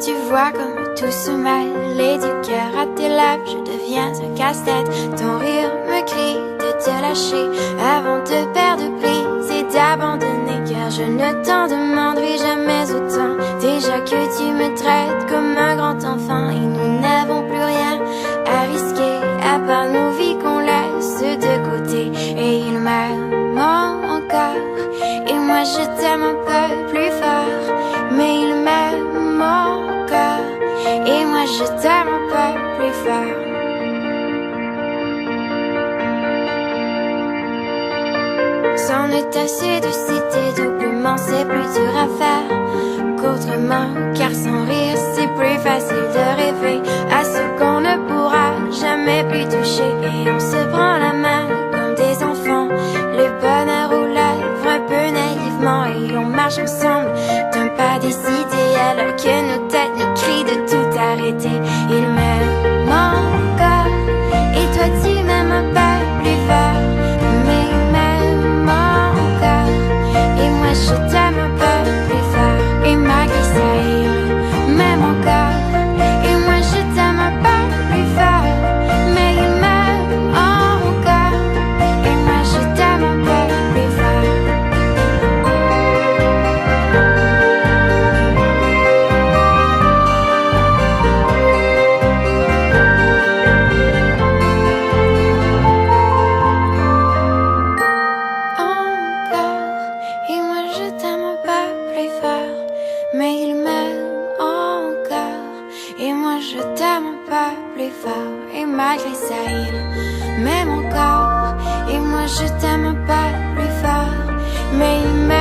Tu vois comme tout se mêle et du cœur à tes lèvres je deviens un casse-tête. Ton rire me crie de te lâcher avant de perdre prise et d'abandonner, car je ne t'en demanderai jamais autant. Déjà que tu me traites comme un grand enfant et nous n'avons plus rien à risquer à part nos vies qu'on laisse de côté. Et il m'aime encore et moi je t'aime un peu plus fort, mais il m'aime encore et moi je t'aime un peu plus fort. C'en est assez de citer doublement, c'est plus dur à faire qu'autrement, car sans rire c'est plus facile de rêver à ce qu'on ne pourra jamais plus toucher. Et on se prend la main comme des enfants, le bonheur aux lèvres un peu naïvement, et on marche ensemble d'un pas décidé alors que nos têtes nous crient de tout arrêter. Il m'aime encore et toi tu m'aimes un peu plus fort, mais il m'aime encore et moi je t'aime un peu plus fort. Et malgré ça il m'aime encore et moi je t'aime un peu plus fort, mais il m'aime encore et moi je t'aime un peu plus fort. Et moi je t'aime un peu plus fort, mais il m'aime encore et moi je t'aime un peu plus fort. Et malgré ça il m'aime encore et moi je t'aime un peu plus fort, mais il m'aime